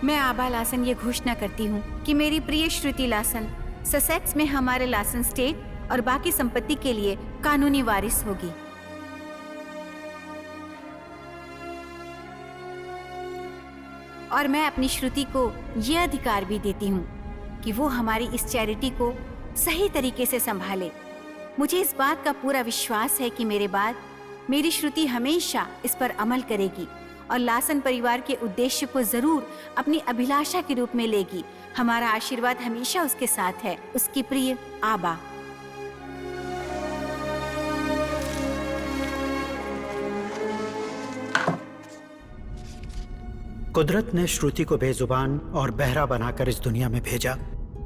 मैं आबा लासन ये घोषणा करती हूँ कि मेरी प्रिय श्रुति लासन ससेक्स में हमारे लासन स्टेट और बाकी संपत्ति के लिए कानूनी वारिस होगी। और मैं अपनी श्रुति को यह अधिकार भी देती हूँ कि वो हमारी इस चैरिटी को सही तरीके से संभाले। मुझे इस बात का पूरा विश्वास है कि मेरे बाद मेरी श्रुति हमेशा इस पर अमल करेगी और लासन परिवार के उद्देश्य को जरूर अपनी अभिलाषा के रूप में लेगी। हमारा आशीर्वाद हमेशा उसके साथ है। उसकी प्रिय आबा। कुदरत ने श्रुति को बेजुबान और बहरा बनाकर इस दुनिया में भेजा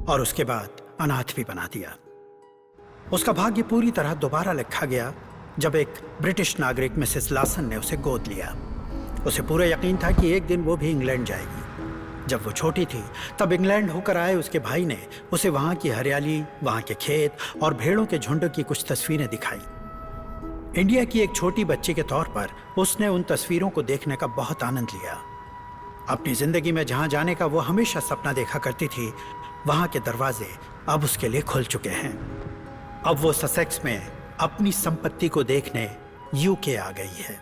और उसके बाद अनाथ भी बना दिया। उसका भाग्य पूरी तरह दोबारा लिखा गया जब एक ब्रिटिश नागरिक मिसेस लासन ने उसे गोद लिया। उसे पूरा यकीन था कि एक दिन वो भी इंग्लैंड जाएगी। जब वो छोटी थी तब इंग्लैंड होकर आए उसके भाई ने उसे वहाँ की हरियाली, वहाँ के खेत और भेड़ों के झुंड की कुछ तस्वीरें दिखाई। इंडिया की एक छोटी बच्ची के तौर पर उसने उन तस्वीरों को देखने का बहुत आनंद लिया। अपनी जिंदगी में जहाँ जाने का वो हमेशा सपना देखा करती थी, वहाँ के दरवाजे अब उसके लिए खुल चुके हैं। अब वो ससेक्स में अपनी संपत्ति को देखने यूके आ गई है।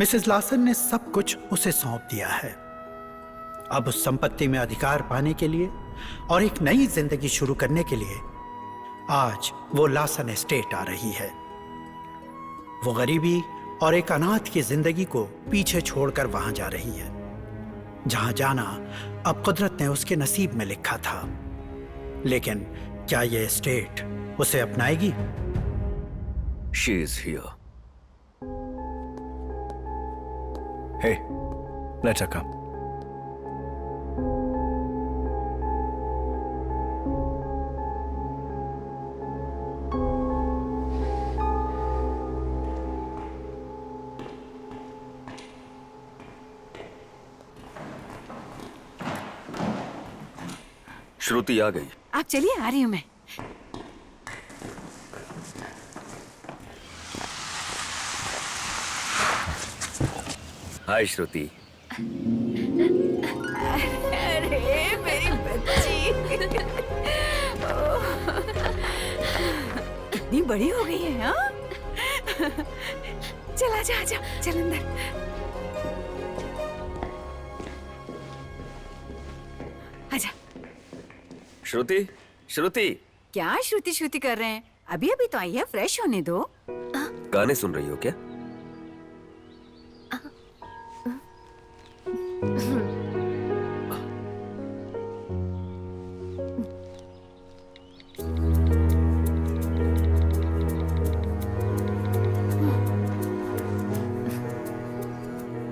मिसेस लासन ने सब कुछ उसे सौंप दिया है। अब उस संपत्ति में अधिकार पाने के लिए और एक नई जिंदगी शुरू करने के लिए आज वो लासन एस्टेट आ रही है। वो गरीबी और एक अनाथ की जिंदगी को पीछे छोड़कर वहां जा रही है, जहां जाना अब कुदरत ने उसके नसीब में लिखा था। लेकिन क्या ये एस्टेट उसे अपनाएगी? She is here. Hey, let her come. श्रुति आ गई। आप चलिए, आ रही हूँ मैं। हाय श्रुति। अरे मेरी बच्ची कितनी बड़ी हो गई है। हाँ, चल आजा आजा, चल अंदर। आजा। श्रुति, श्रुति। क्या श्रुति श्रुति कर रहे हैं? अभी अभी तो आई है, फ्रेश होने दो। गाने सुन रही हो क्या?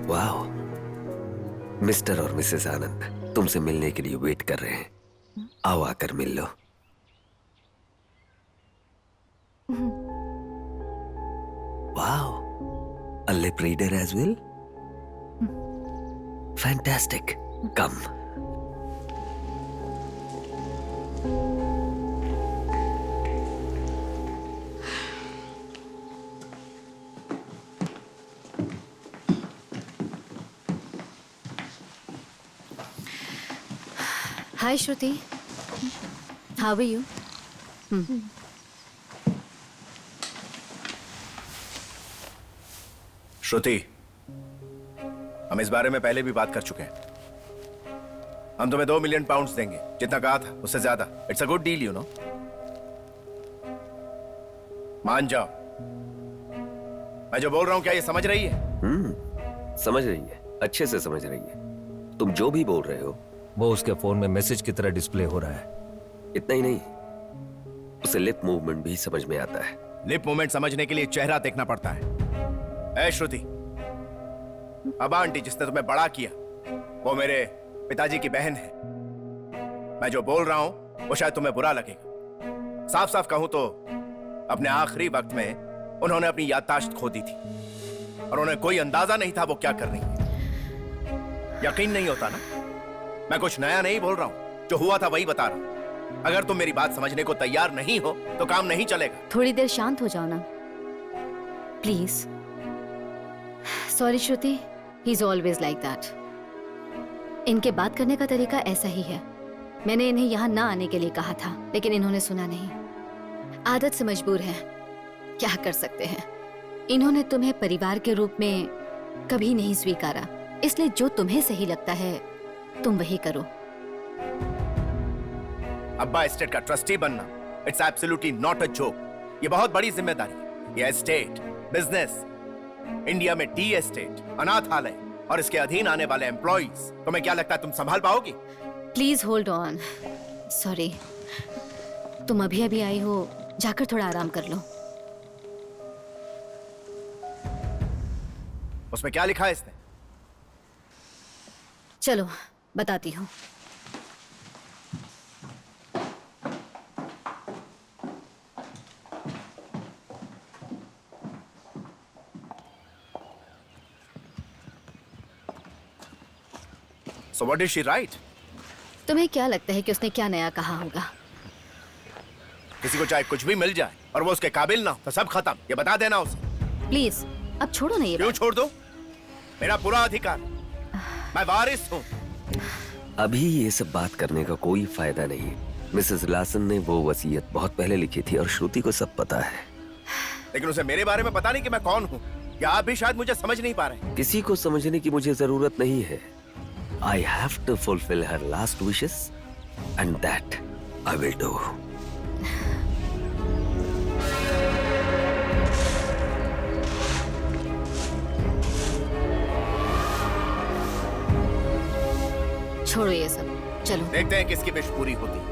वाह, मिस्टर और मिसेस आनंद तुमसे मिलने के लिए वेट कर रहे हैं। आओ आकर मिल लो। वाह, a lip reader as well? Fantastic. Come. Hi Shruti. How are you? श्रुति, हम इस बारे में पहले भी बात कर चुके हैं। हम तुम्हें 2 मिलियन पाउंड्स देंगे, जितना कहा था उससे ज्यादा। It's a good deal, you know. मान जाओ। मैं जो बोल रहा हूं क्या ये समझ रही है? समझ रही है, अच्छे से समझ रही है। तुम जो भी बोल रहे हो वो उसके फोन में मैसेज की तरह डिस्प्ले हो रहा है। इतना ही नहीं, उसे लिप मूवमेंट भी समझ में आता है। लिप मूवमेंट समझने के लिए चेहरा देखना पड़ता है। ऐ श्रुति, अब आंटी जिसने तुम्हें बड़ा किया वो मेरे पिताजी की बहन है। मैं जो बोल रहा हूं वो शायद तुम्हें बुरा लगेगा। साफ साफ कहूं तो अपने आखिरी वक्त में उन्होंने अपनी याददाश्त खो दी थी और उन्हें कोई अंदाजा नहीं था वो क्या कर रही है। यकीन नहीं होता ना? मैं कुछ नया नहीं बोल रहा हूं, जो हुआ था वही बता रहा हूं। अगर तुम मेरी बात समझने को तैयार नहीं हो तो काम नहीं चलेगा। थोड़ी देर शांत हो जाओ ना, please. Sorry Shruti, he is always like that. इनके बात करने का तरीका ऐसा ही है। मैंने इन्हें यहाँ ना आने के लिए कहा था, लेकिन इन्होंने सुना नहीं। आदत से मजबूर है, क्या कर सकते हैं। इन्होंने तुम्हें परिवार के रूप में कभी नहीं स्वीकारा, इसलिए जो तुम्हें सही लगता है तुम वही करो। अब्बा एस्टेट का ट्रस्टी बनना, it's absolutely not a joke. ये बहुत बड़ी जिम्मेदारी है। ये एस्टेट, बिजनेस, इंडिया में टी एस्टेट, अनाथालय और इसके अधीन आने वाले एम्प्लॉइज, तुम्हें क्या लगता है तुम संभाल पाओगी? Please hold on. सॉरी, तुम अभी अभी आई हो, जाकर थोड़ा आराम कर लो। उसमें क्या लिखा है इसने? चलो बताती हूँ। So what did she write? तुम्हें क्या लगता है कि उसने क्या नया कहा होगा? किसी को चाहे कुछ भी मिल जाए और वो उसके काबिल ना हो तो सब खत्म, ये बता देना उसे। प्लीज अब छोड़ो ना ये क्यों बात। छोड़ दो? मेरा पूरा अधिकार, मैं वारिस हूँ। अभी ये सब बात करने का कोई फायदा नहीं है। मिसेस लासन ने वो वसीयत बहुत पहले लिखी थी और श्रुति को सब पता है। लेकिन उसे मेरे बारे में पता नहीं कि मैं कौन हूँ, या आप भी शायद मुझे समझ नहीं पा रहे। किसी को समझने की मुझे जरूरत नहीं है। I have to fulfill her last wishes and that I will do. छोड़ो ये सब, चलो। देखते हैं किसकी विश पूरी होती है।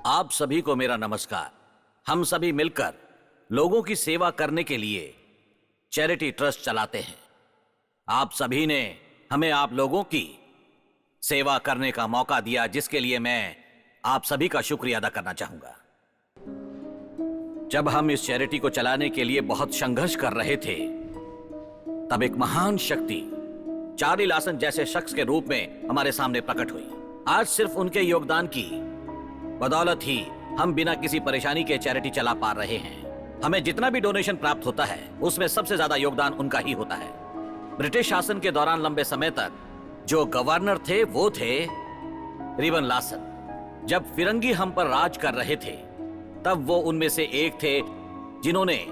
आप सभी को मेरा नमस्कार। हम सभी मिलकर लोगों की सेवा करने के लिए चैरिटी ट्रस्ट चलाते हैं। आप सभी ने हमें आप लोगों की सेवा करने का मौका दिया, जिसके लिए मैं आप सभी का शुक्रिया अदा करना चाहूंगा। जब हम इस चैरिटी को चलाने के लिए बहुत संघर्ष कर रहे थे, तब एक महान शक्ति चार्ली लासन जैसे शख्स के रूप में हमारे सामने प्रकट हुई। आज सिर्फ उनके योगदान की बदौलत ही हम बिना किसी परेशानी के चैरिटी चला पा रहे हैं। हमें जितना भी डोनेशन प्राप्त होता है, उसमें सबसे ज्यादा योगदान उनका ही होता है। ब्रिटिश शासन के दौरान लंबे समय तक जो गवर्नर थे वो थे रिवन लासन। जब फिरंगी हम पर राज कर रहे थे, तब वो उनमें से एक थे जिन्होंने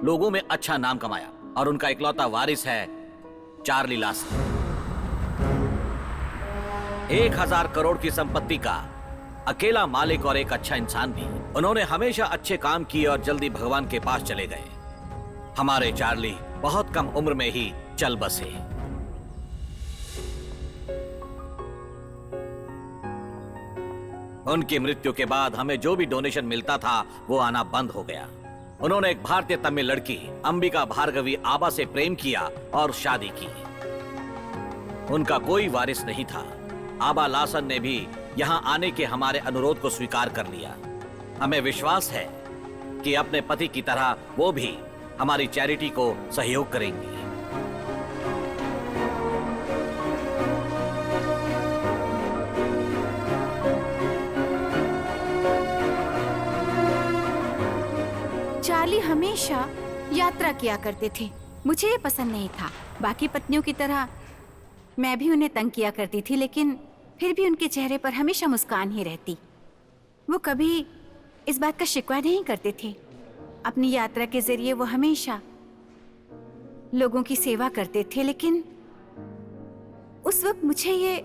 लोगों में अच्छा नाम कमाया, और उनका इकलौता वारिस है चार्ली लासन। 1000 करोड़ की संपत्ति का अकेला मालिक और एक अच्छा इंसान भी। उन्होंने हमेशा अच्छे काम किए और जल्दी भगवान के पास चले गए। हमारे चार्ली बहुत कम उम्र में ही चल बसे। उनकी मृत्यु के बाद हमें जो भी डोनेशन मिलता था वो आना बंद हो गया। उन्होंने एक भारतीय तमिल लड़की अंबिका भार्गवी आबा से प्रेम किया और शादी की। उनका कोई वारिस नहीं था। आबा लासन ने भी यहां आने के हमारे अनुरोध को स्वीकार कर लिया। हमें विश्वास है कि अपने पति की तरह वो भी हमारी चैरिटी को सहयोग करेंगी। चार्ली हमेशा यात्रा किया करते थे। मुझे ये पसंद नहीं था। बाकी पत्नियों की तरह मैं भी उन्हें तंग किया करती थी, लेकिन फिर भी उनके चेहरे पर हमेशा मुस्कान ही रहती। वो कभी इस बात का शिकवा नहीं करते थे। अपनी यात्रा के जरिए वो हमेशा लोगों की सेवा करते थे, लेकिन उस वक्त मुझे ये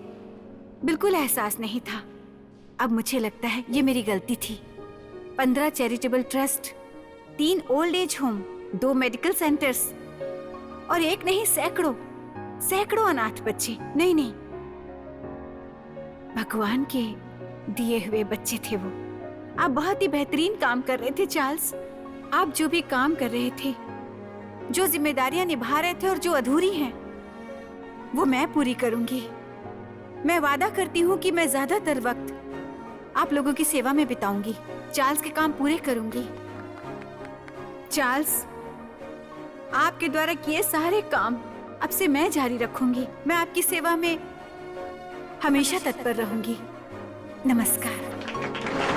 बिल्कुल एहसास नहीं था। अब मुझे लगता है ये मेरी गलती थी। 15 charitable trust, 3 old age home, 2 medical centres और एक नहीं सैकड़ों अनाथ बच्चे। नहीं, भगवान के दिए हुए बच्चे थे वो। आप बहुत ही बेहतरीन काम कर रहे थे चार्ल्स। आप जो भी काम कर रहे थे, जो जिम्मेदारियां निभा रहे थे और जो अधूरी हैं, वो मैं पूरी करूंगी। मैं वादा करती हूँ कि मैं ज्यादातर वक्त आप लोगों की सेवा में बिताऊंगी। चार्ल्स के काम पूरे करूंगी। चार्ल्स, आपके द्वारा किए सारे काम अब से मैं जारी रखूंगी। मैं आपकी सेवा में हमेशा तत्पर रहूंगी। नमस्कार।